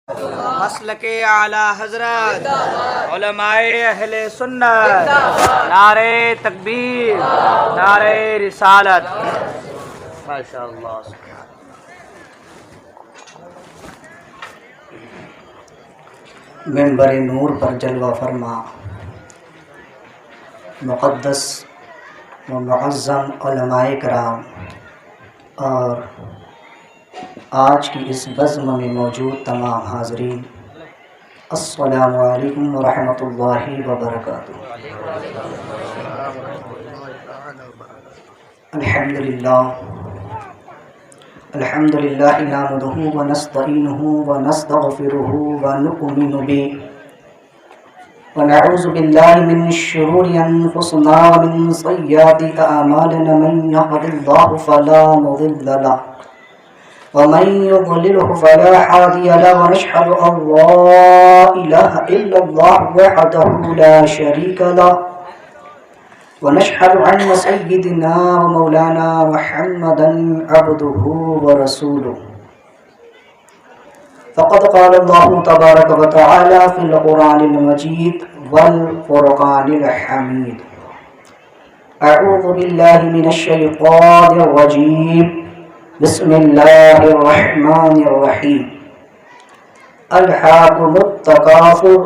مسلک اعلی حضرت علماء اہل سنت، نعرہ تکبیر، نعرہ رسالت۔ ماشاءاللہ۔ منبر نور پر جلوہ فرما مقدس و معظم علماء کرام اور آج کی اس بزم میں موجود تمام حاضرین، السلام علیکم ورحمۃ اللہ وبرکاتہ۔ الحمد للہ نحمدہ ونستعینہ ونستغفرہ ونؤمن بہ ونعوذ باللہ من شرور انفسنا ومن سیئات اعمالنا، من یهد اللہ فلا مضل لہ ومن يضلله فلا هادي له، ونشهد أن لا إله إلا الله وحده لا شريك له، ونشهد أن سيدنا ومولانا محمدا عبده ورسوله، فقد قال الله تبارك وتعالى في القرآن المجيد والفرقان الحميد: أعوذ بالله من الشيطان الرجيم، بسم اللہ الرحمن الرحیم، الہاکم التکاثر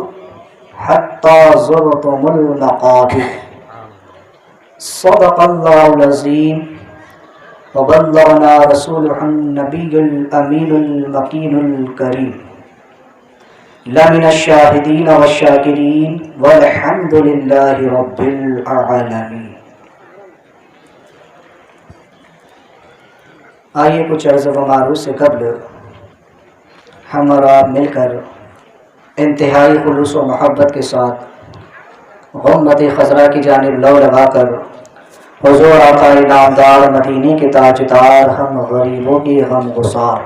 حتی زرتم المقابر، صدق اللہ العظیم وبلغنا رسولہ النبی الامین المکین الکریم، لمن الشاہدین والشاکرین والحمد للہ رب العالمین۔ آئیے کچھ عرض و معروف سے قبل ہم اور آپ مل کر انتہائی خلوص و محبت کے ساتھ غمت خضرا کی جانب لو لگا کر حضور آقا نامدار مدینے کے تاجدار، ہم غریبوں کی غم گسار،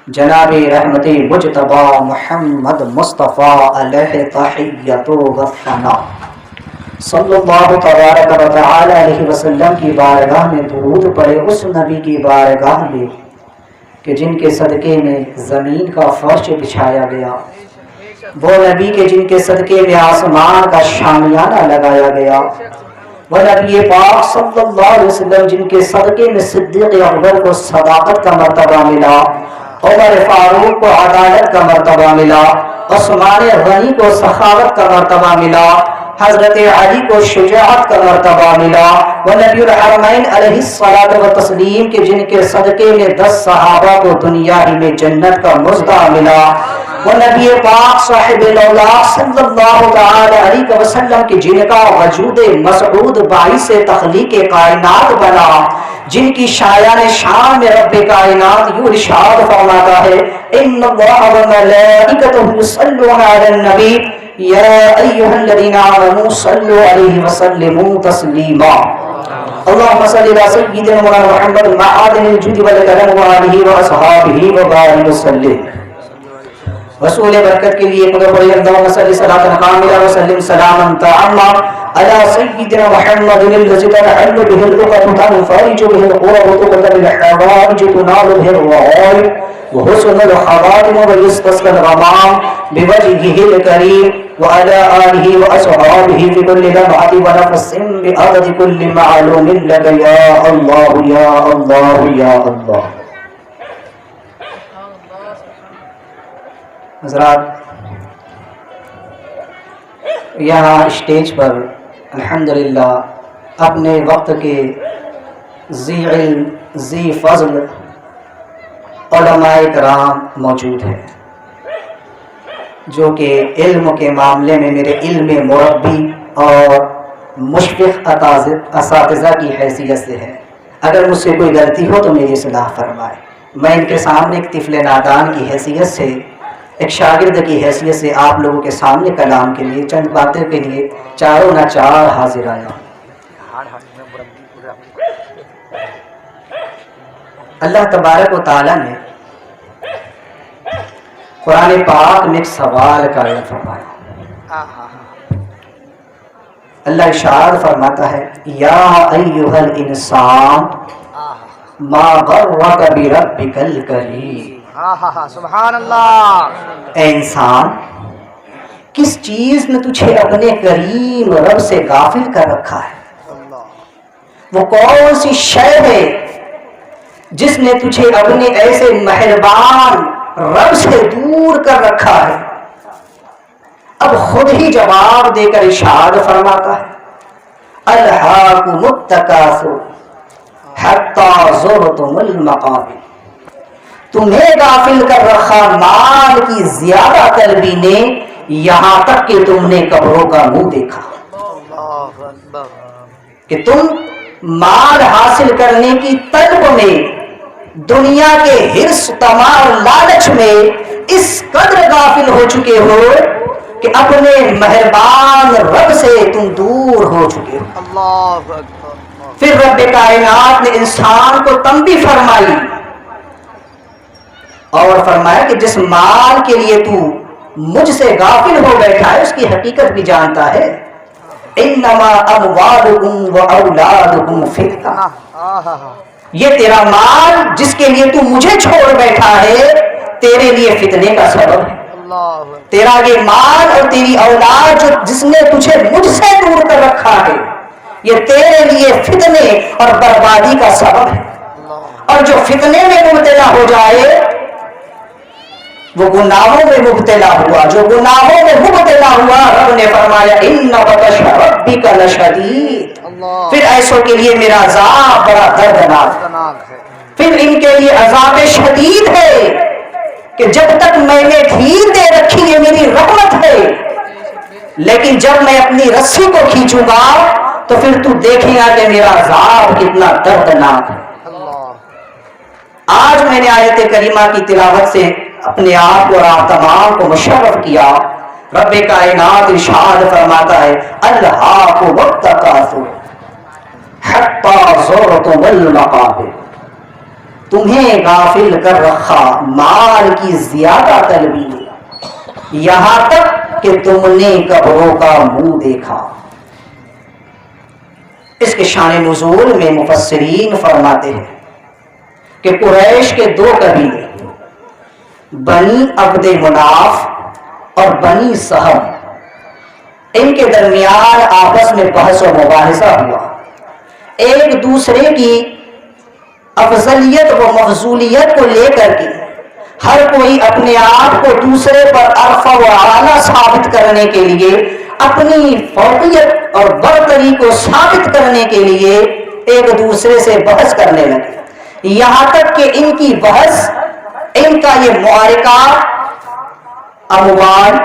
جناب رحمت مجتبی محمد مصطفیٰ علیہ تحیت و ثنا صلی اللہ تبارک و تعالی علیہ وسلم کی بارگاہ میں درود پڑے، اس نبی کی بارگاہ میں کہ جن کے صدقے میں زمین کا فرش بچھایا گیا، وہ نبی کے جن کے صدقے میں آسمان کا شامیانہ لگایا گیا، وہ نبی پاک صلی اللہ علیہ وسلم جن کے صدقے میں صدیق اکبر کو صداقت کا مرتبہ ملا، عمر فاروق کو عدالت کا مرتبہ ملا، عثمان غنی کو سخاوت کا مرتبہ ملا، حضرت علی کو شجاعت کا مرتبہ ملا، وہ نبی الحرمین علیہ الصلاۃ والتسلیم کے جن کے صدقے میں 10 صحابہ کو دنیا ہی میں جنت کا مزدہ ملا، وہ نبی پاک صاحب الاولاق صلی اللہ تعالی علیہ وسلم کی جن کا وجود مسعود باعث تخلیق کائنات بنا، جن کی شایان شان میں رب کائنات یوں ارشاد فرماتا ہے: ان اللہ وملائکتہ یصلون علی النبی یا ایھا الذین آمنوا صلوا علیہ وسلموا تسلیما، اللهم صل علی سیدنا مولانا محمد معادن الجود والکرم وآلہ واصحابہ وبارک وسلم۔ رسول برکت کے لیے مدعو پڑھیں: اللهم صل صلاۃ کاملہ وسلم سلاما تاما علی سیدنا محمد الذی تنحل به العقد تنفرج به الكرب وتقضى بالحوائج تنال به الرغائب وحسن الخواتم ويستسقى الغمام بوجهه الكريم وعلى آله وأصحابه في كل لمحة ونفس بعدد كل معلوم لك يا الله يا الله يا الله۔ حضرات، یہاں اسٹیج پر الحمدللہ اپنے وقت کے ذی علم ذی فضل علماء کرام موجود ہیں، جو کہ علم کے معاملے میں میرے علم مربی اور مشفق اساتذہ کی حیثیت سے ہے۔ اگر مجھ سے کوئی غلطی ہو تو میری اصلاح فرمائے۔ میں ان کے سامنے ایک طفل نادان کی حیثیت سے، ایک شاگرد کی حیثیت سے آپ لوگوں کے سامنے کلام کے لیے چند باتیں کے لیے چاروں نہ چار حاضر آیا ہوں۔ اللہ تبارک و تعالیٰ نے قرآن پاک میں ایک سوال قائم فرمایا۔ اللہ ارشاد فرماتا ہے: یا ایھا الانسان ما غرک بربک الکریم سبحان اللہ. اے انسان، کس چیز نے تجھے اپنے کریم رب سے غافل کر رکھا ہے؟ وہ کون سی شے ہے جس نے تجھے اپنے ایسے مہربان رب سے دور کر رکھا ہے؟ اب خود ہی جواب دے کر ارشاد فرماتا ہے، الہاکم التکاثر حتی زرتم المقابر. تمہیں غافل کر رکھا مال کی زیادہ طلبی نے، یہاں تک کہ تم نے قبروں کا منہ دیکھا. کہ تم مال حاصل کرنے کی طلب میں، دنیا کے حرص طمع اور لالچ میں اس قدر غافل ہو چکے ہو کہ اپنے مہربان رب سے تم دور ہو چکے ہو. پھر رب کائنات نے انسان کو تنبیہ فرمائی اور فرمایا کہ جس مال کے لیے تو مجھ سے غافل ہو بیٹھا ہے اس کی حقیقت بھی جانتا ہے. انما اموالکم واولادکم فتنہ. یہ تیرا مال جس کے لیے تو مجھے چھوڑ بیٹھا ہے تیرے لیے فتنے کا سبب ہے. تیرا یہ مال اور تیری اولاد جس نے تجھے مجھ سے دور کر رکھا ہے یہ تیرے لیے فتنے اور بربادی کا سبب ہے. اور جو فتنے میں مبتلا ہو جائے وہ گناہوں میں مبتلا ہوا. جو گناہوں میں مبتلا ہوا رب نے فرمایا ان بطش ربک لشدید. پھر ایسوں کے لیے میرا عذاب بڑا دردناک ہے. پھر ان کے لیے عذاب شدید ہے کہ جب تک میں نے ڈھیل دے رکھی ہے میری رحمت ہے، لیکن جب میں اپنی رسی کو کھینچوں گا تو پھر تو دیکھے گا کہ میرا عذاب کتنا دردناک ہے. آج میں نے آیت کریمہ کی تلاوت سے اپنے آپ اور آپ تمام کو مشرف کیا. رب کائنات ارشاد فرماتا ہے الہاکم التکاثر حتی زرتم المقابر. تمہیں غافل کر رکھا مال کی زیادہ طلبی نے، یہاں تک کہ تم نے قبروں کا منہ دیکھا. اس کے شان نزول میں مفسرین فرماتے ہیں کہ قریش کے دو قبیلے بنی عبد مناف اور بنی سہم، ان کے درمیان آپس میں بحث و مباحثہ ہوا. ایک دوسرے کی افضلیت و مفضولیت کو لے کر کے ہر کوئی اپنے آپ کو دوسرے پر ارفع و اعلیٰ ثابت کرنے کے لیے، اپنی فوقیت اور برتری کو ثابت کرنے کے لیے ایک دوسرے سے بحث کرنے لگے. یہاں تک کہ ان کی بحث، ان کا یہ معارکہ اموال،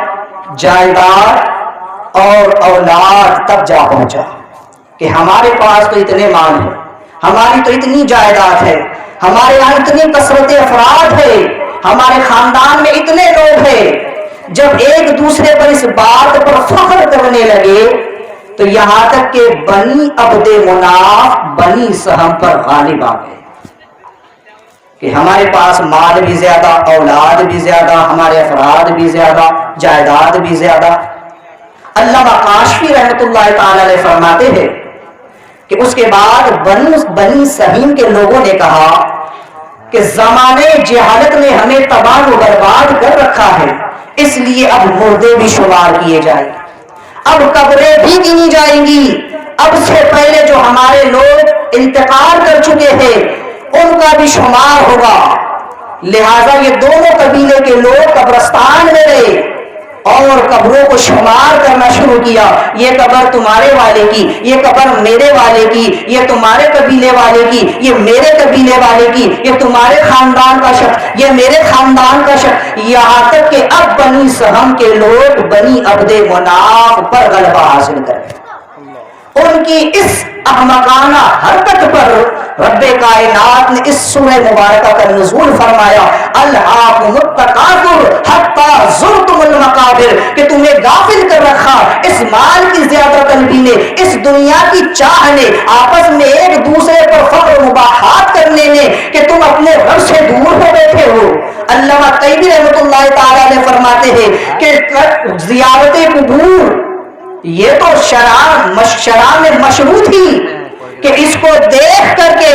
جائیداد اور اولاد تک جا پہنچا کہ ہمارے پاس تو اتنے مال ہیں، ہماری تو اتنی جائیداد ہے، ہمارے یہاں اتنی کثرت افراد ہے، ہمارے خاندان میں اتنے لوگ ہیں. جب ایک دوسرے پر اس بات پر فخر کرنے لگے تو یہاں تک کہ بنی عبد مناف بنی سہم پر غالب آ گئے کہ ہمارے پاس مال بھی زیادہ، اولاد بھی زیادہ، ہمارے افراد بھی زیادہ، جائیداد بھی زیادہ. علامہ کاشفی رحمۃ اللہ تعالی علیہ فرماتے ہیں کہ اس کے بعد بنی سہیم کے لوگوں نے کہا کہ زمانے جہالت نے ہمیں تباہ و برباد کر رکھا ہے، اس لیے اب مردے بھی شمار کیے جائیں گے، اب قبریں بھی گنی جائیں گی. اب سے پہلے جو ہمارے لوگ انتقال کر چکے ہیں ان کا بھی شمار ہوگا. لہذا یہ دونوں قبیلے کے لوگ قبرستان میں گئے اور قبروں کو شمار کرنا شروع کیا. یہ قبر تمہارے والے کی، یہ قبر میرے والے کی، یہ تمہارے قبیلے والے کی، یہ میرے قبیلے والے کی، یہ تمہارے خاندان کا شخص، یہ میرے خاندان کا شخص. یہاں تک کہ اب بنی سہم کے لوگ بنی عبد مناف پر غلبہ حاصل کر گئے. ان کی اس احمقانہ حرکت پر رب کائنات نے اس سورہ مبارکہ کا نزول فرمایا الہاکم التکاثر حتی زرتم المقابر، کہ تمہیں غافل کر رکھا اس مال کی زیادہ طلبی نے، اس دنیا کی چاہ نے، آپس میں ایک دوسرے پر فخر و مباحات کرنے نے کہ تم اپنے رب سے دور ہو بیٹھے ہو. علامہ طیبی رحمۃ اللہ تعالی علیہ فرماتے ہیں کہ زیارت قبور یہ تو شرع میں مشروع تھی کہ اس کو دیکھ کر کے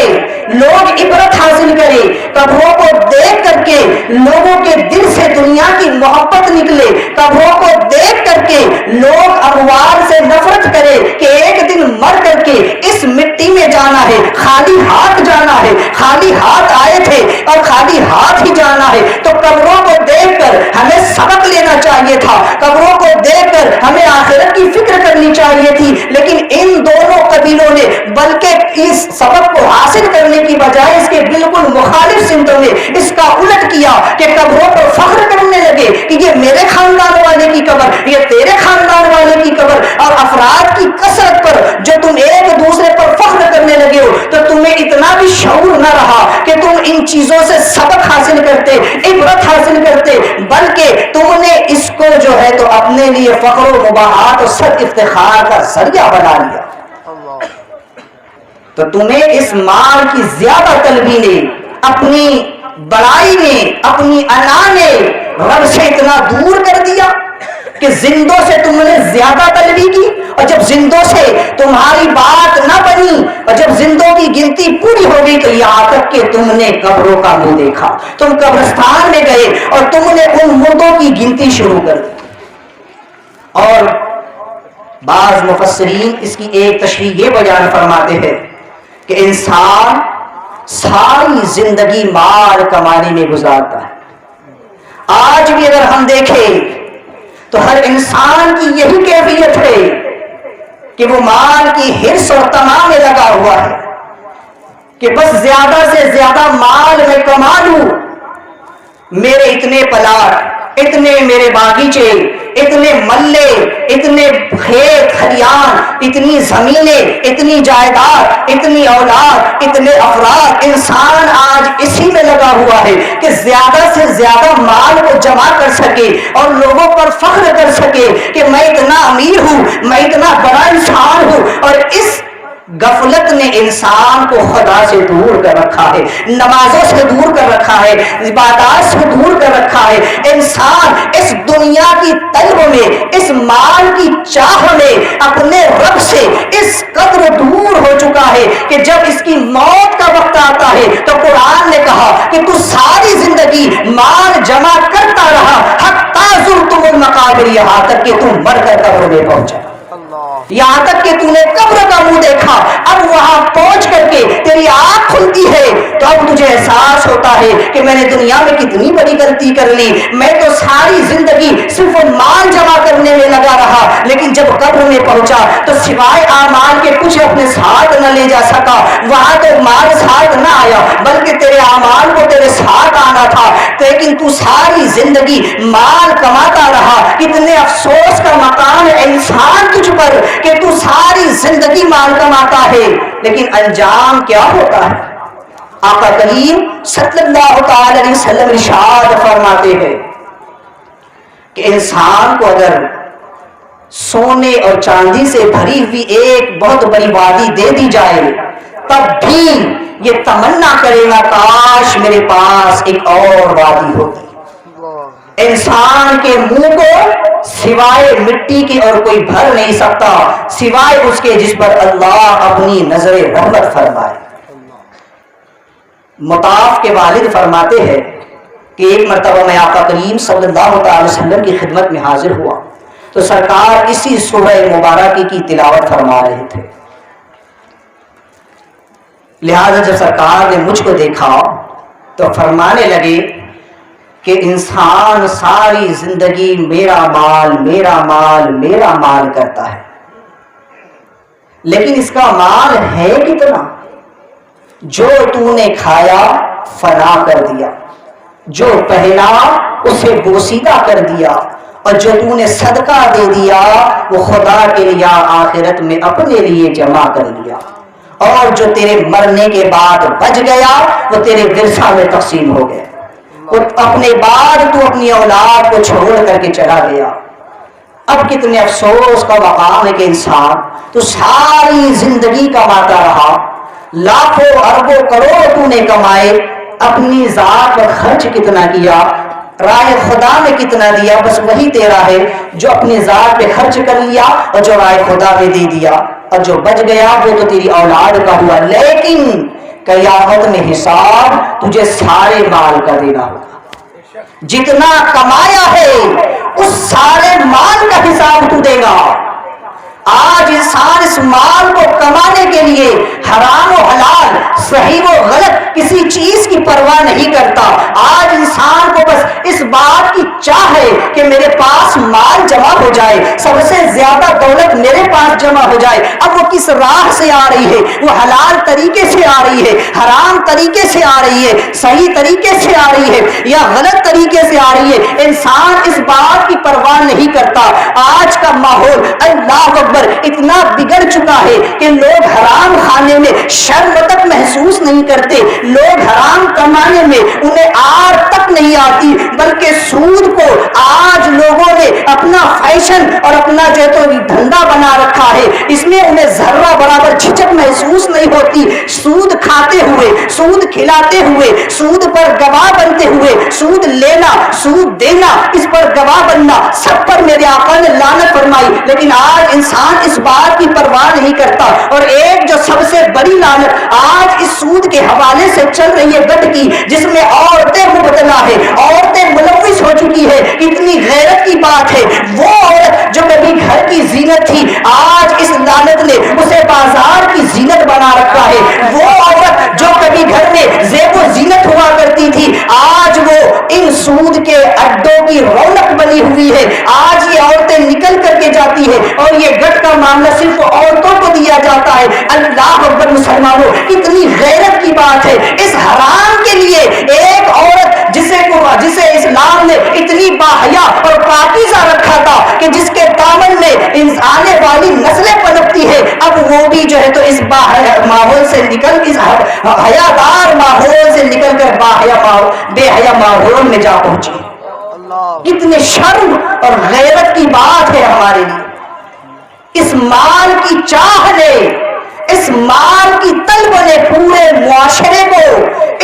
لوگ عبرت حاصل کریں، قبروں کو دیکھ کر کے لوگوں کے دل سے دنیا کی محبت نکلے، قبروں کو دیکھ کر کے لوگ اموات سے نفرت کرے کہ ایک دن مر کر کے اس مٹی میں جانا ہے، خالی ہاتھ جانا ہے، خالی ہاتھ آئے تھے اور خالی ہاتھ ہی جانا ہے۔ تو قبروں کو دیکھ کر ہمیں سبق لینا چاہیے تھا، قبروں کو دیکھ کر ہمیں آخرت کی فکر کرنی چاہیے تھی، لیکن ان دونوں قبیلوں نے بلکہ اس سبق کو حاصل کرنے کی بجائے اس کے بالکل مخالف سمتوں میں اس کا الٹ کیا کہ قبروں پر فخر کرنے لگے کہ یہ میرے خاندان والے کی قبر، یہ تیرے خاندان والے کی قبر، اور افراد کی کثرت پر جو تم ایک دوسرے پر فخر کرنے لگے ہو تو تمہیں اتنا بھی شعور نہ رہا کہ تم ان چیزوں سے سبق حاصل کرتے، عبرت حاصل کرتے، بلکہ تم نے اس کو جو ہے تو اپنے لیے فخر و مباحات اور سر افتخار کا ذریعہ بنا لیا۔ تو تمہیں اس مال کی زیادہ طلبی نے، اپنی بڑائی نے، اپنی انا نے رب سے اتنا دور کر دیا کہ زندوں سے تم نے زیادہ طلبی کی، اور جب زندوں سے تمہاری بات نہ بنی اور جب زندوں کی گنتی پوری ہو گئی تو یہاں تک کہ تم نے قبروں کا منہ دیکھا، تم قبرستان میں گئے اور تم نے ان مردوں کی گنتی شروع کر دی۔ اور بعض مفسرین اس کی ایک تشریح یہ بیان فرماتے ہیں کہ انسان ساری زندگی مال کمانے میں گزارتا ہے۔ آج بھی اگر ہم دیکھیں تو ہر انسان کی یہی کیفیت ہے کہ وہ مال کی حرص اور تمام میں لگا ہوا ہے کہ بس زیادہ سے زیادہ مال میں کما لوں، میرے اتنے پلاٹ، اتنے میرے باغیچے، اتنے ملے، اتنے کھیت کھلیان، اتنی زمینیں، اتنی جائیداد، اتنی اولاد، اتنے افراد۔ انسان آج اسی میں لگا ہوا ہے کہ زیادہ سے زیادہ مال کو جمع کر سکے اور لوگوں پر فخر کر سکے کہ میں اتنا امیر ہوں، میں اتنا بڑا انسان ہوں۔ اور اس غفلت نے انسان کو خدا سے دور کر رکھا ہے، نمازوں سے دور کر رکھا ہے، عبادات سے دور کر رکھا ہے۔ انسان اس دنیا کی طلب میں، اس مال کی چاہ میں اپنے رب سے اس قدر دور ہو چکا ہے کہ جب اس کی موت کا وقت آتا ہے تو قرآن نے کہا کہ تو ساری زندگی مال جمع کرتا رہا حتی زرتم المقابر، یہاں تک کہ تم مر کر قبر میں پہنچا، یہاں تک کہ تم نے قبر کا منہ دیکھا۔ اب وہاں پہنچ کر کے تیری آنکھ کھلتی ہے تو اب تجھے احساس ہوتا ہے کہ میں نے دنیا میں کتنی بڑی غلطی کر لی، میں تو ساری زندگی صرف مال جمع کرنے میں لگا رہا، لیکن جب قبر میں پہنچا تو سوائے اعمال کے کچھ اپنے ساتھ نہ لے جا سکا۔ وہاں تو مال ساتھ نہ آیا بلکہ تیرے اعمال کو تیرے ساتھ آنا تھا، لیکن تو ساری زندگی مال کماتا رہا۔ کتنے افسوس کا مقام ہے انسان تجھ پر کہ تو ساری زندگی مال کماتا ہے، لیکن انجام کیا ہوتا ہے؟ آقا کریم صلی اللہ تعالی علیہ وسلم ارشاد فرماتے ہیں کہ انسان کو اگر سونے اور چاندی سے بھری ہوئی ایک بہت بڑی وادی دے دی جائے تب بھی یہ تمنا کرے گا کاش میرے پاس ایک اور وادی ہوتی۔ انسان کے منہ کو سوائے مٹی کی اور کوئی بھر نہیں سکتا سوائے اس کے جس پر اللہ اپنی نظر رحمت فرمائے۔ مطاف کے والد فرماتے ہیں کہ ایک مرتبہ میں آقا کریم صلی اللہ تعالی وسلم کی خدمت میں حاضر ہوا تو سرکار اسی سورہ مبارکہ کی تلاوت فرما رہے تھے، لہذا جب سرکار نے مجھ کو دیکھا تو فرمانے لگے کہ انسان ساری زندگی میرا مال میرا مال میرا مال کرتا ہے، لیکن اس کا مال ہے کتنا؟ جو تو نے کھایا فنا کر دیا، جو پہنا اسے بوسیدہ کر دیا، اور جو تو نے صدقہ دے دیا وہ خدا کے لیے آخرت میں اپنے لیے جمع کر لیا، اور جو تیرے مرنے کے بعد بچ گیا وہ تیرے ورثہ میں تقسیم ہو گیا۔ اپنے بعد تو اپنی اولاد کو چھوڑ کر کے چلا گیا۔ اب کتنے افسوس کا مقام ہے کہ انسان تو ساری زندگی کماتا رہا، لاکھوں اربوں کروڑ تو نے کمائے، اپنی ذات پر خرچ کتنا کیا، راہ خدا میں کتنا دیا، بس وہی تیرا ہے جو اپنی ذات پہ خرچ کر لیا اور جو راہ خدا میں دے دیا، اور جو بچ گیا وہ تو تیری اولاد کا ہوا۔ لیکن قیامت میں حساب تجھے سارے مال کا دینا ہوگا، جتنا کمایا ہے اس سارے مال کا حساب تو دے گا۔ آج انسان اس مال کو کمانے کے لیے حرام و حلال، صحیح و غلط کسی چیز کی پرواہ نہیں کرتا۔ آج انسان کو بس اس بات کی چاہ ہے کہ میرے پاس مال جمع ہو جائے، سب سے زیادہ دولت میرے پاس جمع ہو جائے۔ اب وہ کس راہ سے آ رہی ہے، وہ حلال طریقے سے آ رہی ہے، حرام طریقے سے آ رہی ہے، صحیح طریقے سے آ رہی ہے یا غلط طریقے سے آ رہی ہے، انسان اس بات کی پرواہ نہیں کرتا۔ آج کا ماحول اللہ اکبر اتنا بگڑ چکا ہے کہ لوگ حرام کھانے میں شرم تک محسوس نہیں کرتے، لوگ حرام کمانے میں انہیں آر تک نہیں آتی، بلکہ سود کو آج لوگوں نے اپنا فیشن اور اپنا جو تو دھندا بنا رکھا ہے، اس میں انہیں ذرہ برابر جھجک محسوس نہیں ہوتی۔ سود کھاتے ہوئے، سود کھلاتے ہوئے، سود پر گواہ بنتے ہوئے، سود لینا، سود دینا، اس پر گواہ بننا، سب پر میرے آقا نے لعنت فرمائی۔ لیکن آج انسان اس بات کی پرواہ نہیں کرتا، اور ایک جو سب سے بڑی لعنت آج اس سود کے حوالے سے چل رہی ہے گٹ کی، جس میں عورتیں مبتلا ہے، عورتیں ملوث ہو چکی ہے، کتنی غیرت کی بات ہے۔ وہ عورت جو کبھی گھر کی زینت تھی، آج اس لعنت نے اسے بازار کی زینت بنا رکھا ہے۔ وہ عورت جو کبھی گھر میں زیب و زینت ہوا کرتی تھی، آج وہ ان سود کے اڈوں کی رونق بنی ہوئی ہے۔ آج یہ عورتیں نکل کر کے جاتی ہے اور یہ گٹ کا معاملہ صرف عورتوں کو دیا جاتا ہے۔ اللہ اکبر مسلمانوں، کتنی غیرت کی بات ہے۔ اس حرام کے لیے ایک عورت جسے اسلام نے اتنی باحیا اور پاکیزہ رکھا تھا کہ جس کے دامن میں آنے والی نسلیں پنپتی ہے، اب وہ بھی جو ہے تو اس ماحول سے نکل، اس حیادار ماحول سے نکل کر بے حیا ماحول میں جا پہنچی۔ کتنے شرم اور غیرت کی بات ہے ہمارے لیے۔ اس مال کی چاہ نے، اس مال کی طلب نے پورے معاشرے کو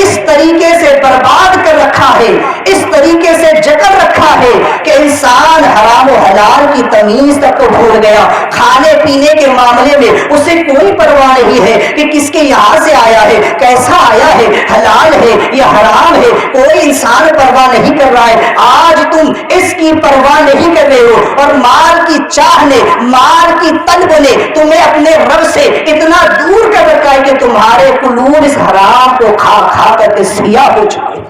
اس طریقے سے برباد کر رکھا ہے، اس طریقے سے جکڑ رکھا ہے کہ انسان حرام و حلال کی تمیز تک کو بھول گیا۔ کھانے پینے کے معاملے میں اسے کوئی پرواہ نہیں ہے کہ کس کے یہاں سے آیا ہے، کیسا آیا ہے، حلال ہے یا حرام ہے، کوئی انسان پرواہ نہیں کر رہا ہے۔ آج تم اس کی پرواہ نہیں کر رہے ہو، اور مال کی چاہ نے، مال کی طلب نے تمہیں اپنے رب سے اتنا دور کر رکھا ہے کہ تمہارے قلوب اس حرام کو کھا کھا کر کے سیاہ ہو چکے،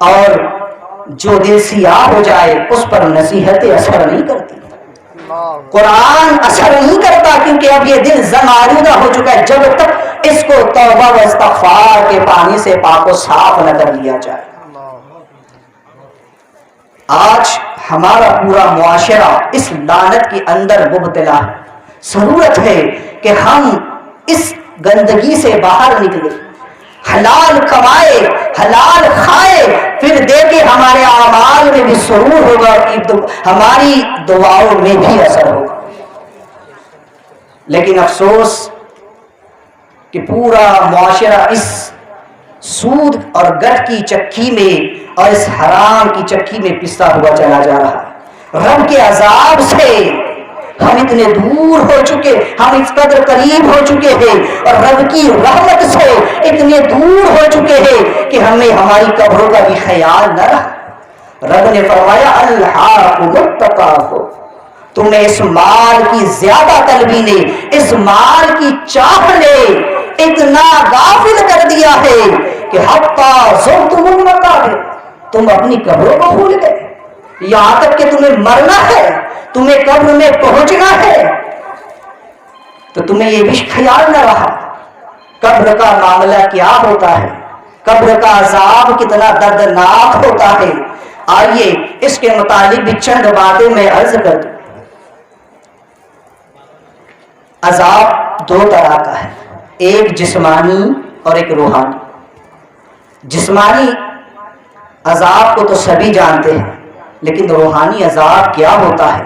اور جو دل سیاہ ہو جائے اس پر نصیحتیں اثر نہیں کرتی، قرآن اثر نہیں کرتا، کیونکہ اب یہ دل زمانودہ ہو چکا ہے جب تک اس کو توبہ و استغفار کے پانی سے پاک و صاف نہ کر لیا جائے۔ آج ہمارا پورا معاشرہ اس لعنت کے اندر مبتلا ہے۔ ضرورت ہے کہ ہم اس گندگی سے باہر نکلے، حلال کمائے، حلال کھائے، پھر دیکھیں ہمارے اعمال میں بھی سرور ہوگا، ہماری دعاؤں میں بھی اثر ہوگا۔ لیکن افسوس کہ پورا معاشرہ اس سود اور گٹ کی چکی میں اور اس حرام کی چکی میں پستا ہوا چلا جا رہا ہے۔ رب کے عذاب سے ہم اتنے دور ہو چکے، ہم اس قدر قریب ہو چکے ہیں، اور رب کی رحمت سے اتنے دور ہو چکے ہیں کہ ہمیں ہماری قبروں کا بھی خیال نہ رہا۔ رب نے فرمایا الہاکم التکاثر، تمہیں اس مال کی زیادہ طلبی نے، اس مال کی چاہ نے اتنا غافل کر دیا ہے کہ حتی زرتم المقابر، تم اپنی قبروں کو بھول گئے، یہاں تک کہ تمہیں مرنا ہے، تمہیں قبر میں پہنچنا ہے تو تمہیں یہ بھی خیال نہ رہا قبر کا معاملہ کیا ہوتا ہے، قبر کا عذاب کتنا دردناک ہوتا ہے۔ آئیے اس کے متعلق بھی چند باتیں میں عرض کر دوں۔ عذاب دو طرح کا ہے، ایک جسمانی اور ایک روحانی۔ جسمانی عذاب کو تو سبھی جانتے ہیں، لیکن روحانی عذاب کیا ہوتا ہے؟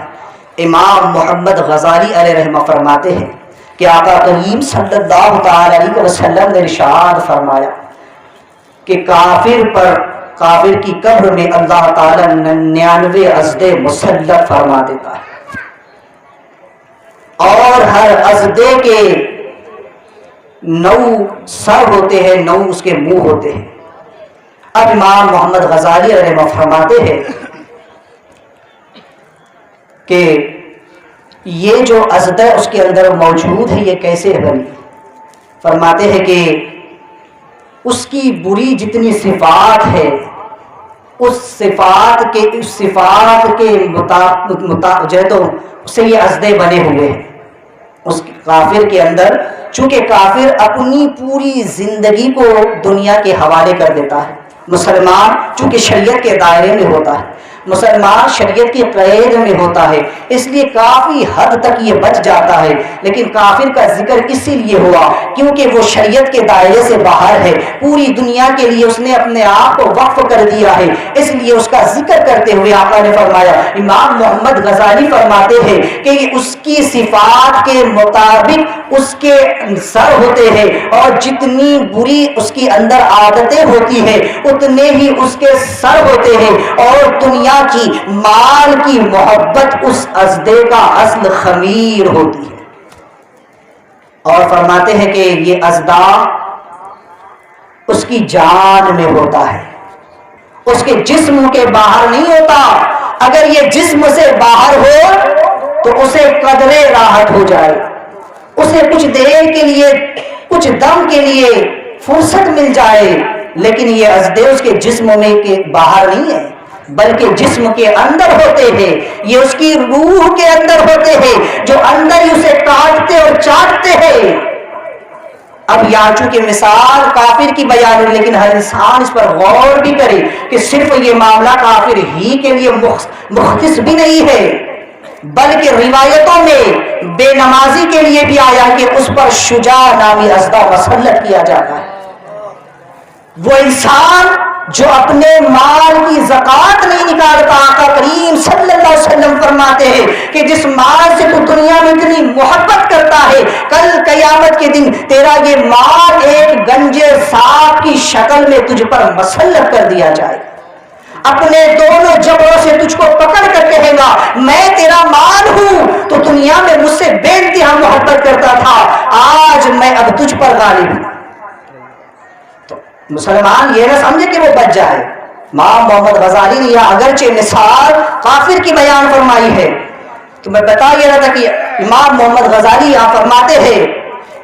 امام محمد غزالی علیہ رحمہ فرماتے ہیں کہ آقا کریم صلی اللہ تعالی علیہ وسلم نے ارشاد فرمایا کہ کافر کی قبر میں اللہ تعالی 99 عزدے مسلط فرما دیتا ہے، اور ہر عزدے کے 9 سر ہوتے ہیں، 9 اس کے منہ ہوتے ہیں۔ اب امام محمد غزالی علیہ رحمہ فرماتے ہیں کہ یہ جو عزدہ اس کے اندر موجود ہے یہ کیسے بنی؟ فرماتے ہیں کہ اس کی بری جتنی صفات ہے اس صفات کے مطابق تو سے یہ عزدے بنے ہوئے ہیں۔ اس کافر کے اندر، چونکہ کافر اپنی پوری زندگی کو دنیا کے حوالے کر دیتا ہے، مسلمان چونکہ شریعت کے دائرے میں ہوتا ہے، مسلمان شریعت کی قید میں ہوتا ہے، اس لیے کافی حد تک یہ بچ جاتا ہے۔ لیکن کافر کا ذکر اسی لیے ہوا کیونکہ وہ شریعت کے دائرے سے باہر ہے، پوری دنیا کے لیے اس نے اپنے آپ کو وقف کر دیا ہے، اس لیے اس کا ذکر کرتے ہوئے آقا نے فرمایا، امام محمد غزالی فرماتے ہیں کہ اس کی صفات کے مطابق اس کے سر ہوتے ہیں، اور جتنی بری اس کی اندر عادتیں ہوتی ہیں اتنے ہی اس کے سر ہوتے ہیں، اور دنیا کی مال کی محبت اس عزدے کا اصل خمیر ہوتی ہے۔ اور فرماتے ہیں کہ یہ عزدہ اس کی جان میں ہوتا ہے، اس کے جسم کے باہر نہیں ہوتا۔ اگر یہ جسم سے باہر ہو تو اسے قدرے راحت ہو جائے، اسے کچھ دیر کے لیے، کچھ دم کے لیے فرصت مل جائے، لیکن یہ عزدے اس کے جسم میں کے باہر نہیں ہے بلکہ جسم کے اندر ہوتے ہیں، یہ اس کی روح کے اندر ہوتے ہیں جو اندر ہی اسے کاٹتے اور چاٹتے ہیں۔ اب یہاں چونکہ مثال کافر کی بیان ہے، لیکن ہر انسان اس پر غور بھی کرے کہ صرف یہ معاملہ کافر ہی کے لیے مختص بھی نہیں ہے، بلکہ روایتوں میں بے نمازی کے لیے بھی آیا کہ اس پر شجاع نامی عزدہ مسلط کیا جاتا ہے۔ وہ انسان جو اپنے مال کی زکوٰۃ نہیں نکالتا، آقا کریم صلی اللہ علیہ وسلم فرماتے ہیں کہ جس مال سے تو دنیا میں اتنی محبت کرتا ہے، کل قیامت کے دن تیرا یہ مال ایک گنجے سانپ کی شکل میں تجھ پر مسلط کر دیا جائے، اپنے دونوں جبڑوں سے تجھ کو پکڑ کر کہے گا میں تیرا مال ہوں، تو دنیا میں مجھ سے بے انتہا محبت کرتا تھا، آج میں اب تجھ پر غالب ہوں۔ مسلمان یہ نہ سمجھے کہ وہ بچ جائے۔ امام محمد غزالی نے یہاں اگرچہ مثال کافر کی بیان فرمائی ہے، تو میں بتا یہ رہا تھا کہ امام محمد غزالی یہاں فرماتے ہیں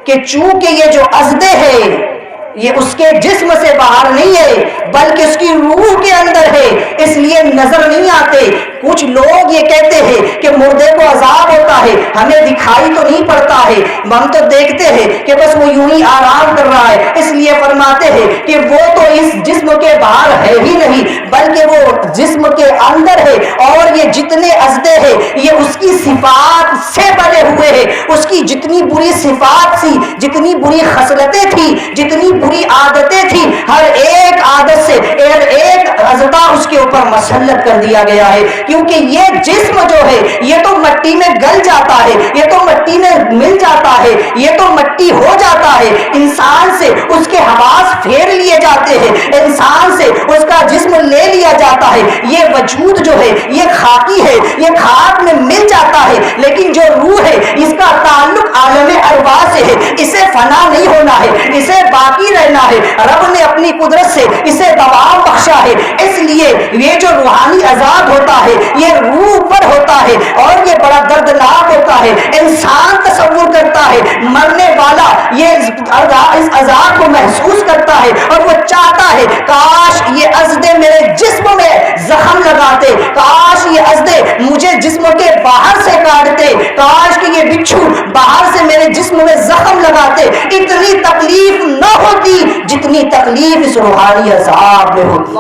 کہ چونکہ یہ جو عزدے ہیں یہ اس کے جسم سے باہر نہیں ہے بلکہ اس کی روح کے اندر ہے، اس لیے نظر نہیں آتے۔ کچھ لوگ یہ کہتے ہیں کہ مردے کو عذاب ہوتا ہے، ہمیں دکھائی تو نہیں پڑتا ہے، ہم تو دیکھتے ہیں کہ بس وہ یوں ہی آرام کر رہا ہے، اس لیے فرماتے ہیں کہ وہ تو اس جسم کے باہر ہے ہی نہیں بلکہ وہ جسم کے اندر ہے، اور یہ جتنے عزدے ہیں یہ اس کی صفات سے بنے ہوئے ہیں، اس کی جتنی بری صفات تھی، جتنی بری خصلتیں تھیں، جتنی بری عادتیں تھیں، ہر ایک عادت سے ایک عزدہ اس کے اوپر مسلط کر دیا گیا ہے، کیونکہ یہ جسم جو ہے یہ تو مٹی میں گل جاتا ہے، یہ تو مٹی میں مل جاتا ہے، یہ تو مٹی ہو جاتا ہے، انسان سے اس کے حواس پھیر لیے جاتے ہیں، انسان سے اس کا جسم لے لیا جاتا ہے، یہ وجود جو ہے یہ خاکی ہے، یہ خاک میں مل جاتا ہے، لیکن جو روح ہے اس کا تعلق عالم ارواح سے ہے، اسے فنا نہیں ہونا ہے، اسے باقی رہنا ہے، رب نے اپنی قدرت سے اسے دوام بخشا ہے، اس لیے یہ جو روحانی عذاب ہوتا ہے یہ روح پر ہوتا ہے، اور یہ بڑا دردناک ہوتا ہے۔ انسان تصور کرتا ہے مرنے والا یہ اس عذاب کو محسوس کرتا ہے اور وہ چاہتا ہے کاش یہ عزدے میرے جسم میں زخم لگاتے، کاش یہ عزدے مجھے جسم کے باہر سے کاٹتے، کاش کہ یہ بچھو باہر سے میرے جسم میں زخم لگاتے، اتنی تکلیف نہ ہوتی جتنی تکلیف اس روحانی عذاب میں ہوتی،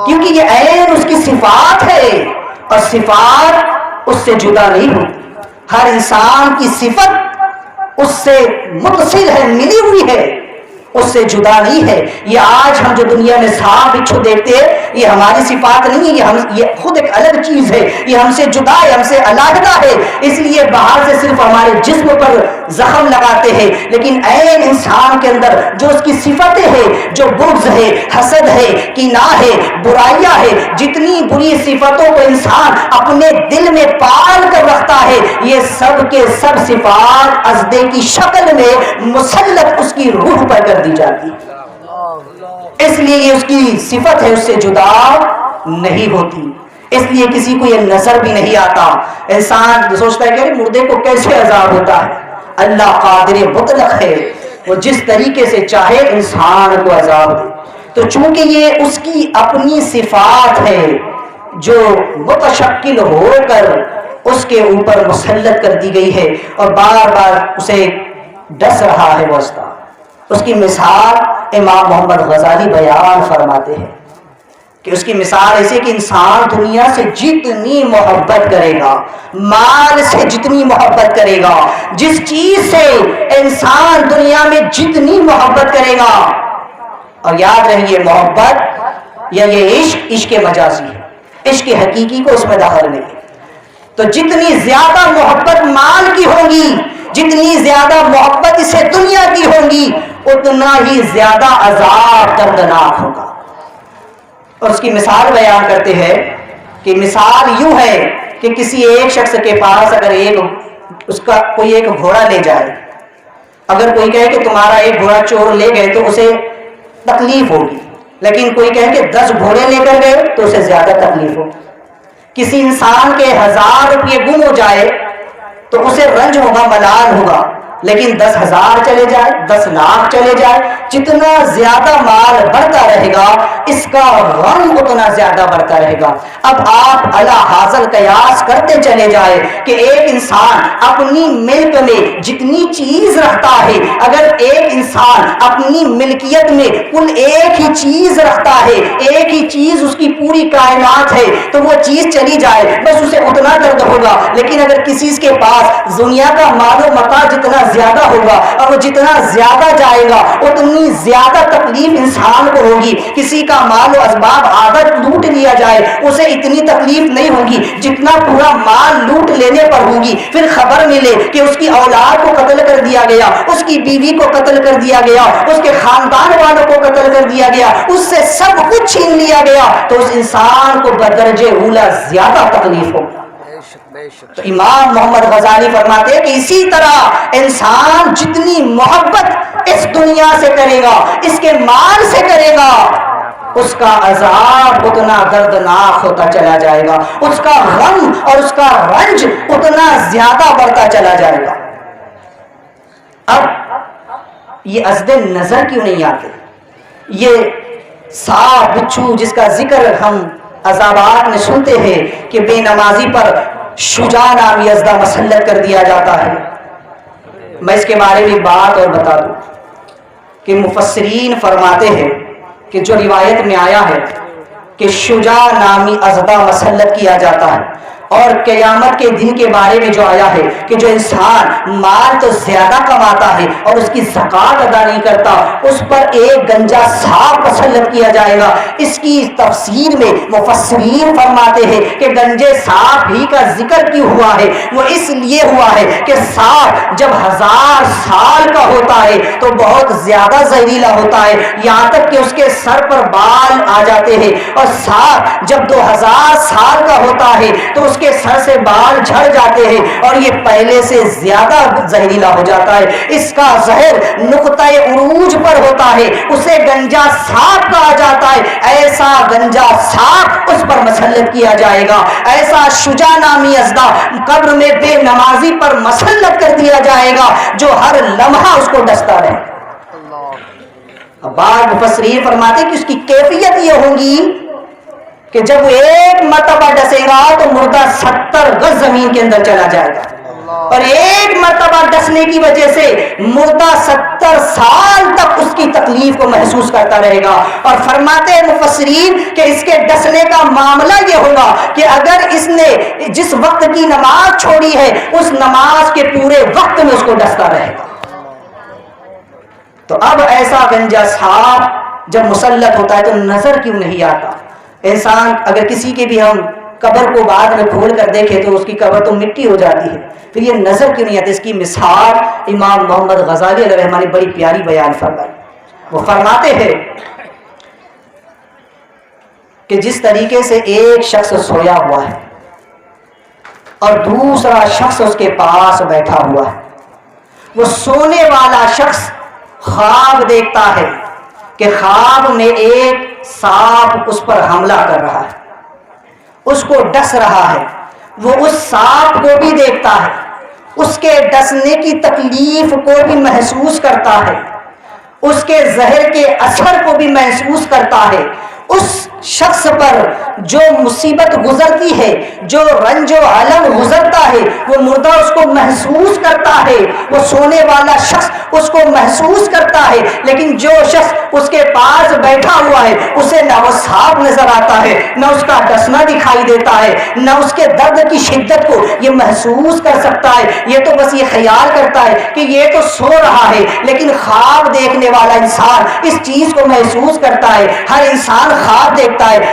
کیونکہ یہ عین اس کی صفات ہے اور صفات اس سے جدا نہیں ہوتی۔ ہر انسان کی صفت اس سے متصل ہے، ملی ہوئی ہے، اس سے جدا نہیں ہے. یہ آج ہم جو دنیا میں سانپ بچھو دیکھتے ہیں یہ ہماری صفات نہیں ہے, یہ خود ایک الگ چیز ہے, یہ ہم سے جدا ہے, ہم سے علیحدہ ہے. اس لیے باہر سے صرف ہمارے جسم پر زخم لگاتے ہیں, لیکن عین انسان کے اندر جو اس کی صفتیں ہیں, جو بغض ہے, حسد ہے, کینہ ہے, برائیاں ہے, جتنی بری صفتوں کو انسان اپنے دل میں پال کر رکھتا ہے, یہ سب کے سب صفات ازدے کی شکل میں مسلط اس کی روح پر کر دی جاتی ہے. اس لیے یہ اس کی صفت ہے, اس سے جدا نہیں ہوتی. اس لیے کسی کو یہ نظر بھی نہیں آتا. انسان سوچتا ہے کہ مردے کو کیسے عذاب ہوتا ہے. اللہ قادر مطلق ہے, وہ جس طریقے سے چاہے انسان کو عذاب دے. تو چونکہ یہ اس کی اپنی صفات ہے جو متشکل ہو کر اس کے اوپر مسلط کر دی گئی ہے اور بار بار اسے ڈس رہا ہے وہ استاد. اس کی مثال امام محمد غزالی بیان فرماتے ہیں کہ اس کی مثال ایسے کہ انسان دنیا سے جتنی محبت کرے گا, مال سے جتنی محبت کرے گا, جس چیز سے انسان دنیا میں جتنی محبت کرے گا, اور یاد رہیے محبت یا یہ عشق مجازی ہے, عشق حقیقی کو اس میں داخل نہیں ہے. تو جتنی زیادہ محبت مال کی ہوگی, جتنی زیادہ محبت اسے دنیا کی ہوگی, اتنا ہی زیادہ عذاب دردناک ہوگا. اور اس کی مثال بیان کرتے ہیں کہ مثال یوں ہے کہ کسی ایک شخص کے پاس اگر اس کا کوئی ایک گھوڑا لے جائے, اگر کوئی کہے کہ تمہارا ایک گھوڑا چور لے گئے تو اسے تکلیف ہوگی, لیکن کوئی کہے کہ 10 گھوڑے لے کر گئے تو اسے زیادہ تکلیف ہوگی. کسی انسان کے 1000 روپے گم ہو جائے تو اسے رنج ہوگا, ملال ہوگا, لیکن 10,000 چلے جائے, 10 لاکھ چلے جائے, جتنا زیادہ مال بڑھتا رہے گا اس کا غم اتنا زیادہ بڑھتا رہے گا. اب آپ علی حاصل قیاس کرتے چلے جائے کہ ایک انسان اپنی ملک میں جتنی چیز رکھتا ہے, اگر ایک انسان اپنی ملکیت میں کل ایک ہی چیز رکھتا ہے, ایک ہی چیز اس کی پوری کائنات ہے, تو وہ چیز چلی جائے بس اسے اتنا درد ہوگا. لیکن اگر کسی کے پاس دنیا کا مال و متاع جتنا زیادہ ہوگا اور وہ جتنا زیادہ جائے گا اتنی زیادہ تکلیف انسان کو ہوگی. کسی کا مال و اسباب عادت لوٹ لیا جائے اسے اتنی تکلیف نہیں ہوگی جتنا پورا مال لوٹ لینے پر ہوگی. پھر خبر ملے کہ اس کی اولاد کو قتل کر دیا گیا, اس کی بیوی کو قتل کر دیا گیا, اس کے خاندان والوں کو قتل کر دیا گیا, اس سے سب کچھ چھین لیا گیا, تو اس انسان کو بدرجے اولا زیادہ تکلیف ہوگا. تو امام محمد غزالی فرماتے ہیں کہ اسی طرح انسان جتنی محبت اس دنیا سے کرے گا, اس کے مال سے کرے گا, اس کا عذاب اتنا دردناک ہوتا چلا جائے گا, اس کا غم اور اس کا رنج اتنا زیادہ بڑھتا چلا جائے گا. اب یہ ازد نظر کیوں نہیں آتے؟ یہ سانپ بچھو جس کا ذکر ہم عذابات میں سنتے ہیں کہ بے نمازی پر شجاع نامی ازدہ مسلط کر دیا جاتا ہے. میں اس کے بارے میں بات اور بتا دوں کہ مفسرین فرماتے ہیں کہ جو روایت میں آیا ہے کہ شجاع نامی ازدہ مسلط کیا جاتا ہے, اور قیامت کے دن کے بارے میں جو آیا ہے کہ جو انسان مال تو زیادہ کماتا ہے اور اس کی زکوٰۃ ادا نہیں کرتا, اس پر ایک گنجا سانپ مسلط کیا جائے گا. اس کی تفسیر میں مفسرین فرماتے ہیں کہ گنجے سانپ ہی کا ذکر کیوں ہوا ہے, وہ اس لیے ہوا ہے کہ سانپ جب 1000 سال کا ہوتا ہے تو بہت زیادہ زہریلا ہوتا ہے, یہاں تک کہ اس کے سر پر بال آ جاتے ہیں, اور سانپ جب 2000 سال کا ہوتا ہے تو اس کے سر سے بال جھڑ جاتے ہیں اور یہ پہلے سے زیادہ زہریلا ہو جاتا ہے. اس کا زہر نقطہ عروج پر ہوتا ہے, اسے گنجا سانپ کہا جاتا ہے. ایسا گنجا سانپ اس پر مسلط کیا جائے گا, ایسا شجاع نامی ازدہ قبر میں بے نمازی پر مسلط کر دیا جائے گا جو ہر لمحہ اس کو ڈستا رہے. بعض مفسرین فرماتے کہ اس کی کیفیت یہ ہوگی کہ جب وہ ایک مرتبہ ڈسے گا تو مردہ 70 گز زمین کے اندر چلا جائے گا, اور ایک مرتبہ ڈسنے کی وجہ سے مردہ 70 سال تک اس کی تکلیف کو محسوس کرتا رہے گا. اور فرماتے ہیں مفسرین کہ اس کے ڈسنے کا معاملہ یہ ہوگا کہ اگر اس نے جس وقت کی نماز چھوڑی ہے اس نماز کے پورے وقت میں اس کو ڈستا رہے گا. تو اب ایسا گنجا سانپ جب مسلط ہوتا ہے تو نظر کیوں نہیں آتا؟ انسان اگر کسی کے بھی ہم قبر کو بعد میں کھول کر دیکھے تو اس کی قبر تو مٹی ہو جاتی ہے، پھر یہ نظر کیوں نہیں آتی؟ اس کی مثال امام محمد غزالی علیہ رحمہ نے بڑی پیاری بیان فرمائی۔ وہ فرماتے ہیں کہ جس طریقے سے ایک شخص سویا ہوا ہے اور دوسرا شخص اس کے پاس بیٹھا ہوا ہے، وہ سونے والا شخص خواب دیکھتا ہے کہ خواب میں ایک سانپ اس پر حملہ کر رہا ہے، اس کو ڈس رہا ہے، وہ اس سانپ کو بھی دیکھتا ہے، اس کے ڈسنے کی تکلیف کو بھی محسوس کرتا ہے، اس کے زہر کے اثر کو بھی محسوس کرتا ہے۔ اس شخص پر جو مصیبت گزرتی ہے، جو رنج و الم گزرتا ہے، وہ مردہ اس کو محسوس کرتا ہے، وہ سونے والا شخص اس کو محسوس کرتا ہے، لیکن جو شخص اس کے پاس بیٹھا ہوا ہے اسے نہ وہ سانپ نظر آتا ہے، نہ اس کا ڈسنا دکھائی دیتا ہے، نہ اس کے درد کی شدت کو یہ محسوس کر سکتا ہے، یہ تو بس یہ خیال کرتا ہے کہ یہ تو سو رہا ہے، لیکن خواب دیکھنے والا انسان اس چیز کو محسوس کرتا ہے۔ ہر انسان خواب دیکھتا ہے،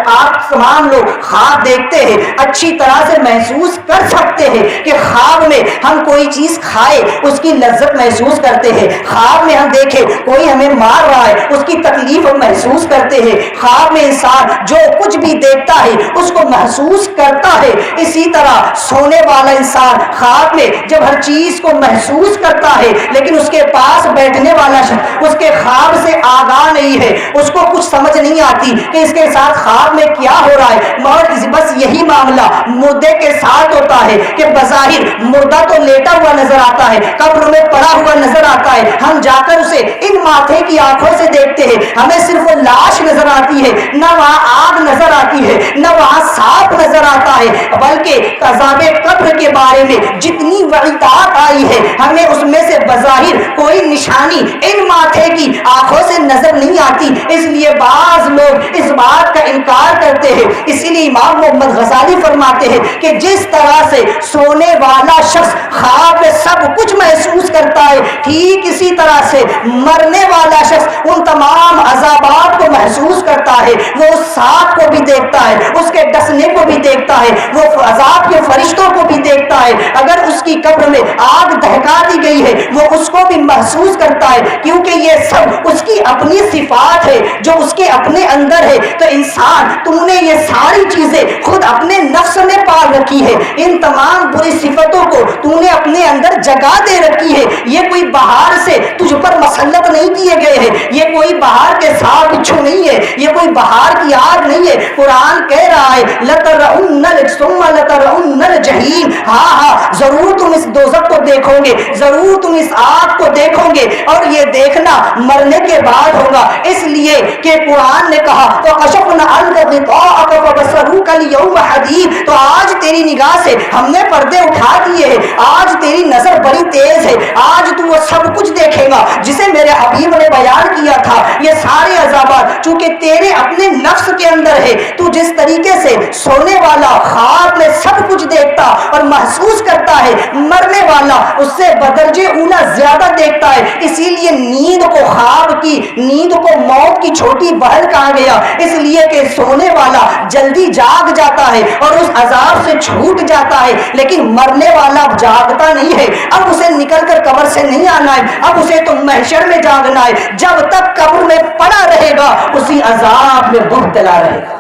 آپ تمام لوگ خواب دیکھتے ہیں، اچھی طرح سے محسوس کر سکتے ہیں کہ خواب میں ہم کوئی چیز کھائے اس کی لذت محسوس کرتے ہیں، خواب میں ہم دیکھیں کوئی ہمیں مار رہا ہے اس کی تکلیف ہم محسوس کرتے ہیں، خواب میں انسان جو کچھ بھی دیکھتا ہے اس کو محسوس کرتا ہے۔ اسی طرح سونے والا انسان خواب میں جب ہر چیز کو محسوس کرتا ہے، لیکن اس کے پاس بیٹھنے والا شخص اس کے خواب سے آگاہ نہیں ہے، اس کو کچھ سمجھ نہیں آتی کہ اس کے ساتھ خواب میں کیا ہو رہا ہے، مگر بس یہی معاملہ مردے کے ساتھ ہوتا ہے کہ بظاہر مردہ تو لیٹا ہوا نظر آتا ہے، قبر میں پڑا ہوا نظر آتا ہے، ہم جا کر اسے ان ماتھے کی آنکھوں سے دیکھتے ہیں، ہمیں صرف وہ لاش نظر آتی ہے، نہ وہاں آگ نظر آتی ہے، نہ وہاں سانپ نظر آتا ہے، بلکہ عذاب قبر کے بارے میں جتنی وعیدات آئی ہے ہمیں اس میں سے بظاہر کوئی نشانی ان ماتھے کی آنکھوں سے نظر نہیں آتی، اس لیے بعض لوگ اس بات کا انکار کرتے ہیں۔ اسی لیے امام محمد غزالی فرماتے ہیں کہ جس طرح سے سونے والا شخص خواب میں سب کچھ محسوس کرتا ہے، ٹھیک اسی طرح سے مرنے والا شخص ان تمام عذابات کو محسوس کرتا ہے، وہ اس سانپ کو بھی دیکھتا ہے، اس کے ڈسنے کو بھی دیکھتا ہے، وہ عذاب کے فرشتوں کو بھی دیکھتا ہے، اگر اس کی قبر میں آگ دہکا دی گئی ہے وہ اس کو بھی محسوس کرتا ہے، کیونکہ یہ سب اس کی اپنی صفات ہے جو اس کے اپنے اندر ہے۔ تو انسان تم نے یہ ساری چیزیں خود اپنے نفس میں پال رکھی ہے، ان تمام بری صفتوں کو تو نے اپنے اندر جگہ دے رکھی ہے، یہ کوئی باہر سے تجھ پر مسلط نہیں کیے گئے ہیں، یہ کوئی باہر کے سانپ بچھو نہیں ہے، یہ کوئی باہر کی آگ نہیں ہے۔ قرآن کہہ رہا ہے لَتَرَوُنَّ ثُمَّ لَتَرَوُنَّ الْجَحِيمَ، ہاں ضرور تم اس دوزخ کو دیکھو گے، ضرور تم اس آگ کو دیکھو گے، اور یہ دیکھنا مرنے کے بعد ہوگا، اس لیے کہ قرآن نے کہا تو کشفنا عنک غطاءک فبصرک اليوم حدید، تو آج تیری نگاہ سے ہم نے پردے اٹھا دیے ہیں، آج تیری نظر بڑی تیز ہے، آج تو وہ سب کچھ دیکھے گا جسے میرے حبیب نے بیان کیا تھا۔ یہ سارے عذابات چونکہ تیرے اپنے نفس کے اندر ہے، تو جس طریقے سے سونے والا خواب میں سب کچھ دیکھتا اور محسوس کرتا ہے، مرنے والا اس سے بدرجے اولا زیادہ دیکھتا ہے، اسی لیے نیند کو خواب کی نیند کو موت کی چھوٹی بہن کہا گیا، اس لیے کہ سونے والا جلدی جاگ جاتا ہے اور اس عذاب سے چھوٹ جاتا ہے، لیکن مرنے والا جاگتا نہیں ہے، اب اسے نکل کر قبر سے نہیں آنا ہے، اب اسے تو محشر میں جاگنا ہے، جب تک قبر میں پڑا رہے گا اسی عذاب میں مبتلا رہے گا،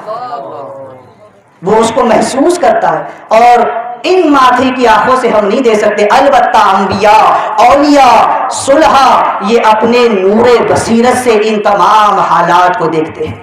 وہ اس کو محسوس کرتا ہے، اور ان ماتھے کی آنکھوں سے ہم نہیں دے سکتے۔ البتہ انبیاء، اولیاء، صلحاء یہ اپنے نور بصیرت سے ان تمام حالات کو دیکھتے ہیں،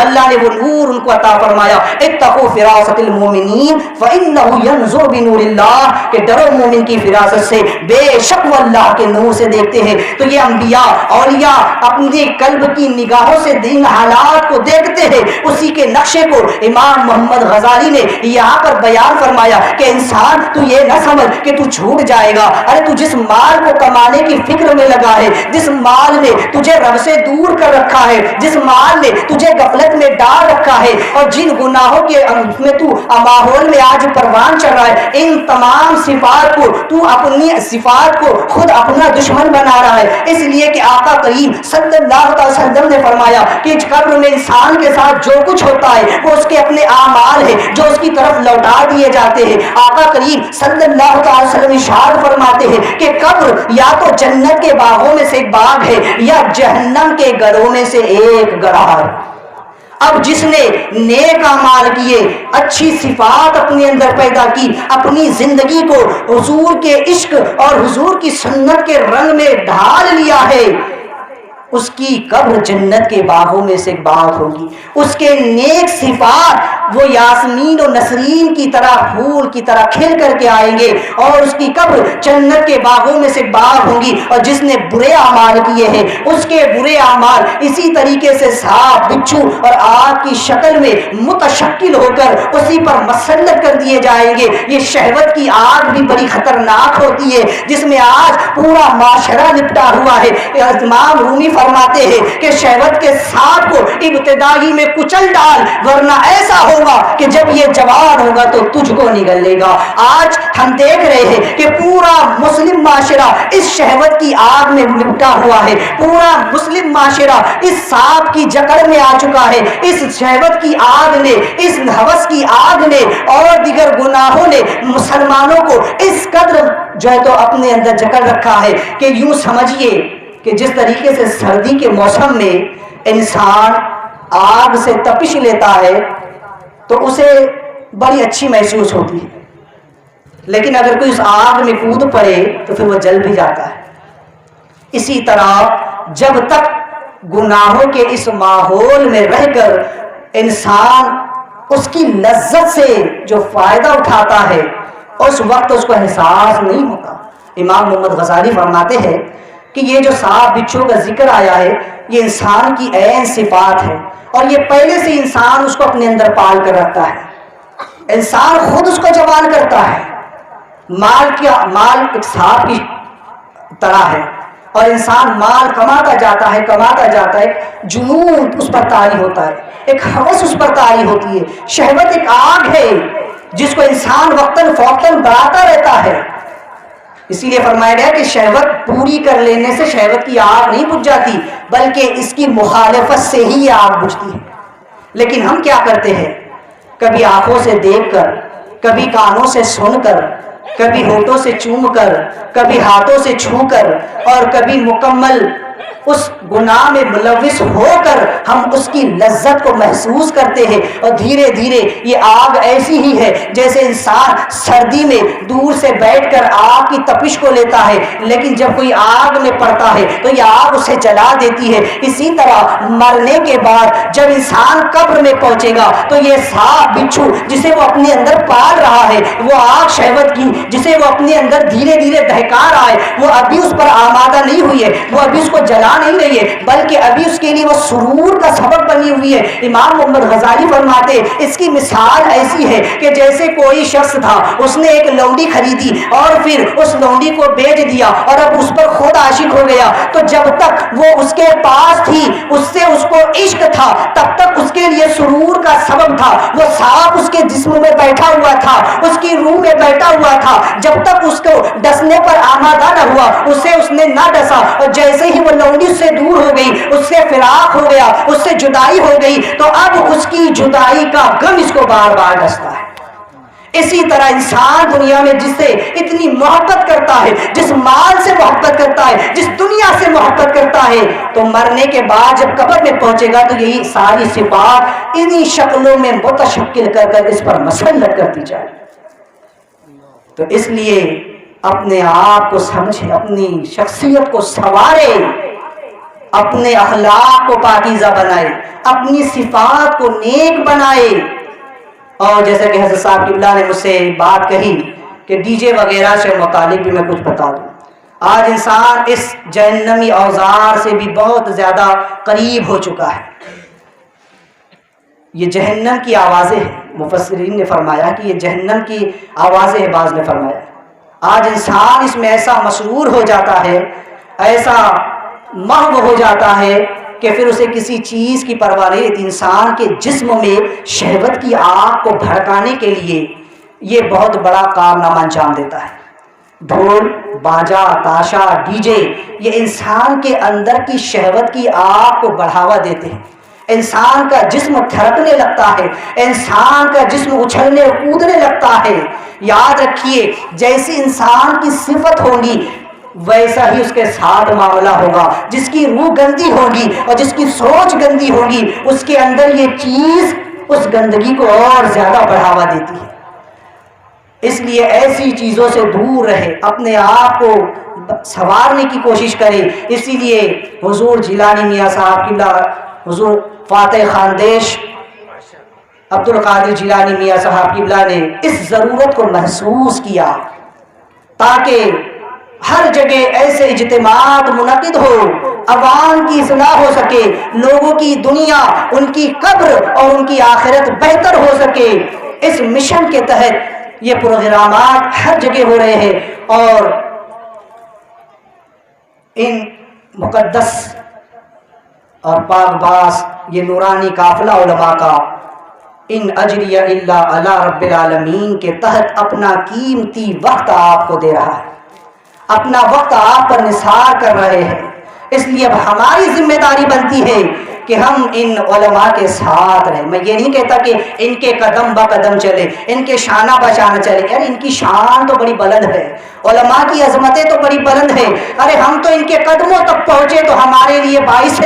اللہ نے وہ نور ان کو عطا فرمایا، اتقوا فراست المومنین فإنہ ینظر بنور اللہ، کہ ڈرو مومن کی فراست سے، بے شک وہ اللہ کے نور سے دیکھتے ہیں۔ تو یہ انبیاء اولیاء اپنے قلب کی نگاہوں سے ان حالات کو دیکھتے ہیں، اسی کے نقشے کو امام محمد غزالی نے یہاں پر بیان فرمایا کہ انسان تو یہ نہ سمجھ کہ تو چھوٹ جائے گا، ارے تو جس مال کو کمانے کی فکر میں لگا ہے، جس مال نے تجھے رب سے دور کر رکھا ہے، جس مال نے تجھے غفلت جنت میں ڈال رکھا ہے، اور جن گناہوں کے میں تو ماحول میں آج پروان چڑھ رہا ہے، ان تمام صفات کو تو اپنی صفات کو خود اپنا دشمن بنا رہا ہے۔ اس لیے کہ آقا کریم صلی اللہ علیہ وسلم نے فرمایا کہ قبر میں انسان کے ساتھ جو کچھ ہوتا ہے وہ اس کے اپنے اعمال ہے جو اس کی طرف لوٹا دیے جاتے ہیں۔ آقا کریم صلی اللہ علیہ وسلم ارشاد فرماتے ہیں کہ قبر یا تو جنت کے باغوں میں سے ایک باغ ہے یا جہنم کے گڑھوں میں سے ایک گڑھا ہے۔ اب جس نے نیک اعمال کیے، اچھی صفات اپنے اندر پیدا کی، اپنی زندگی کو حضور کے عشق اور حضور کی سنت کے رنگ میں ڈھال لیا ہے، اس کی قبر جنت کے باغوں میں سے ایک باغ ہوگی۔ اس کے نیک صفات وہ یاسمین و نسرین کی طرح پھول کی طرح کھل کر کے آئیں گے، اور اس کی قبر جنت کے باغوں میں سے ایک باغ ہوگی۔ اور جس نے برے اعمال کیے ہیں، اس کے برے اعمال اسی طریقے سے سانپ، بچھو اور آگ کی شکل میں متشکل ہو کر اسی پر مسلط کر دیے جائیں گے۔ یہ شہوت کی آگ بھی بڑی خطرناک ہوتی ہے، جس میں آج پورا معاشرہ لپٹا ہوا ہے۔ امام رومی فرماتے ہیں کہ شہوت کے سانپ کو ابتدائی میں کچل ڈال، ورنہ ایسا ہوگا کہ جب یہ جوان ہوگا تو تجھ کو نگل لے گا۔ آج ہم دیکھ رہے ہیں کہ پورا مسلم معاشرہ اس شہوت کی آگ میں لپٹا ہوا ہے، پورا مسلم معاشرہ اس سانپ کی جکڑ میں آ چکا ہے۔ اس شہوت کی آگ نے، اس ہوس کی آگ نے اور دیگر گناہوں نے مسلمانوں کو اس قدر جو ہے تو اپنے اندر جکڑ رکھا ہے کہ یوں سمجھیے کہ جس طریقے سے سردی کے موسم میں انسان آگ سے تپش لیتا ہے تو اسے بڑی اچھی محسوس ہوتی ہے، لیکن اگر کوئی اس آگ میں کود پڑے تو پھر وہ جل بھی جاتا ہے۔ اسی طرح جب تک گناہوں کے اس ماحول میں رہ کر انسان اس کی لذت سے جو فائدہ اٹھاتا ہے اس وقت اس کو احساس نہیں ہوتا۔ امام محمد غزالی فرماتے ہیں کہ یہ جو سانپ بچھو کا ذکر آیا ہے یہ انسان کی عین صفات ہے، اور یہ پہلے سے انسان اس کو اپنے اندر پال کر رکھتا ہے، انسان خود اس کو جوان کرتا ہے۔ مال ایک سانپ کی طرح ہے، اور انسان مال کماتا جاتا ہے، ایک جنون اس پر طاری ہوتا ہے، ایک ہوس اس پر طاری ہوتی ہے۔ شہوت ایک آگ ہے جس کو انسان وقتاً فوقتاً بڑھاتا رہتا ہے۔ اسی لیے فرمایا گیا کہ شہوت پوری کر لینے سے شہوت کی آگ نہیں بجھ جاتی، بلکہ اس کی مخالفت سے ہی یہ آگ بجھتی ہے۔ لیکن ہم کیا کرتے ہیں؟ کبھی آنکھوں سے دیکھ کر، کبھی کانوں سے سن کر، کبھی ہونٹوں سے چوم کر، کبھی ہاتھوں سے چھو کر، اور کبھی مکمل اس گناہ میں ملوث ہو کر ہم اس کی لذت کو محسوس کرتے ہیں، اور دھیرے دھیرے یہ آگ ایسی ہی ہے جیسے انسان سردی میں دور سے بیٹھ کر آگ کی تپش کو لیتا ہے، لیکن جب کوئی آگ میں پڑتا ہے تو یہ آگ اسے جلا دیتی ہے۔ اسی طرح مرنے کے بعد جب انسان قبر میں پہنچے گا تو یہ سانپ بچھو جسے وہ اپنے اندر پال رہا ہے، وہ آگ شہوت کی جسے وہ اپنے اندر دھیرے دھیرے دہکا رہا ہے، وہ ابھی اس پر آمادہ نہیں ہوئی ہے، وہ ابھی اس کو جلا نہیں رہی ہے، بلکہ ابھی اس کے لیے وہ سرور کا سبب بنی ہوئی ہے۔ امام محمد غزالی فرماتے اس کی مثال ایسی ہے کہ جیسے کوئی شخص تھا، اس نے ایک لونڈی خریدی اور پھر اس لونڈی کو بیچ دیا اور اب اس پر خود عاشق ہو گیا، تو جب تک وہ اس کے پاس تھی اس سے اس کو عشق تھا، تب تک اس کے لیے سرور کا سبب تھا۔ وہ سانپ اس کے جسم میں بیٹھا ہوا تھا، اس کی روح میں بیٹھا ہوا تھا، جب تک اس کو ڈسنے پر آمادہ نہ ہوا اسے اس نے نہ ڈسا، اور جیسے ہی وہ لونڈی اس سے دور ہو گئی، اس سے فراق ہو گیا، اس سے جدائی ہو گئی، تو اب اس کی جدائی کا غم اس کو بار بار ڈستا ہے۔ اسی طرح انسان دنیا میں جس سے اتنی محبت کرتا ہے، جس مال سے محبت کرتا ہے، جس دنیا سے محبت کرتا ہے، تو مرنے کے بعد جب قبر میں پہنچے گا تو یہی ساری صفات انہی شکلوں میں متشکل کر کر اس پر مسلط کرتی جائے۔ تو اس لیے اپنے آپ کو سمجھے، اپنی شخصیت کو سنوارے، اپنے اخلاق کو پاکیزہ بنائے، اپنی صفات کو نیک بنائے۔ اور جیسا کہ حضرت صاحب قبلہ نے مجھ سے بات کہی کہ ڈی جے وغیرہ سے متعلق بھی میں کچھ بتا دوں۔ آج انسان اس جہنمی اوزار سے بھی بہت زیادہ قریب ہو چکا ہے۔ یہ جہنم کی آوازیں ہیں، مفسرین نے فرمایا کہ یہ جہنم کی آوازیں ہیں، بعض نے فرمایا آج انسان اس میں ایسا مسرور ہو جاتا ہے، ایسا محو ہو جاتا ہے کہ پھر اسے کسی چیز کی پرواہ نہیں رہتی. انسان کے جسم میں شہوت کی آگ کو بھڑکانے کے لیے یہ بہت بڑا کارنامہ انجام دیتا ہے. ڈھول، باجا، تاشا، ڈی جے یہ انسان کے اندر کی شہوت کی آگ کو بڑھاوا دیتے ہیں. انسان کا جسم تھرکنے لگتا ہے، انسان کا جسم اچھلنے کودنے لگتا ہے. یاد رکھیے جیسی انسان کی صفت ہوگی ویسا ہی اس کے ساتھ معاملہ ہوگا. جس کی روح گندی ہوگی اور جس کی سوچ گندی ہوگی اس کے اندر یہ چیز اس گندگی کو اور زیادہ بڑھاوا دیتی ہے. اس لیے ایسی چیزوں سے دور رہے، اپنے آپ کو سنوارنے کی کوشش کرے. اسی لیے حضور جیلانی میاں صاحب قبلہ، حضور فاتح خاندیش عبد القادر جیلانی میاں صاحب قبلہ نے اس ضرورت کو محسوس کیا تاکہ ہر جگہ ایسے اجتماعات منعقد ہو، عوام کی اصلاح ہو سکے، لوگوں کی دنیا، ان کی قبر اور ان کی آخرت بہتر ہو سکے. اس مشن کے تحت یہ پروگرامات ہر جگہ ہو رہے ہیں اور ان مقدس اور پاک باز یہ نورانی قافلہ علماء کا ان اجریہ الا علی رب العالمین کے تحت اپنا قیمتی وقت آپ کو دے رہا ہے، اپنا وقت آپ پر نثار کر رہے ہیں. اس لیے اب ہماری ذمہ داری بنتی ہے کہ ہم ان علماء کے ساتھ رہیں. میں یہ نہیں کہتا کہ ان کے قدم با قدم چلے، ان کے شانہ بہ شانہ چلے. یار ان کی شان تو بڑی بلند ہے، علماء کی عظمتیں تو بڑی بلند ہے. ارے ہم تو ان کے قدموں تک پہنچے تو ہمارے لیے باعث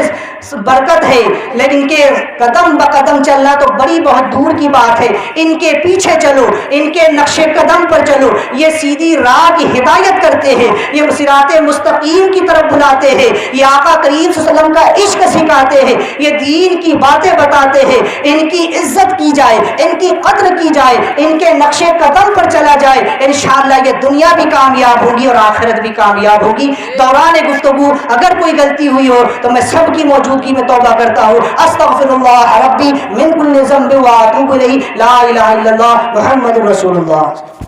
برکت ہے، لیکن ان کے قدم با قدم چلنا تو بڑی بہت دور کی بات ہے. ان کے پیچھے چلو، ان کے نقش قدم پر چلو. یہ سیدھی راہ کی ہدایت کرتے ہیں، یہ صراط مستقیم کی طرف بلاتے ہیں، یہ آقا کریم صلی اللہ علیہ وسلم کا عشق سکھاتے ہیں، یہ دین کی باتیں بتاتے ہیں. ان کی عزت کی جائے، ان کی قدر کی جائے، ان کے نقش قدم پر چلا جائے. انشاءاللہ یہ دنیا بھی کامیاب ہوگی اور آخرت بھی کامیاب ہوگی. دوران گفتگو اگر کوئی غلطی ہوئی ہو تو میں سب کی موجودگی میں توبہ کرتا ہوں. استغفر اللہ ربی من کل ذنب واتوب الیہ. لا الہ الا اللہ محمد رسول اللہ.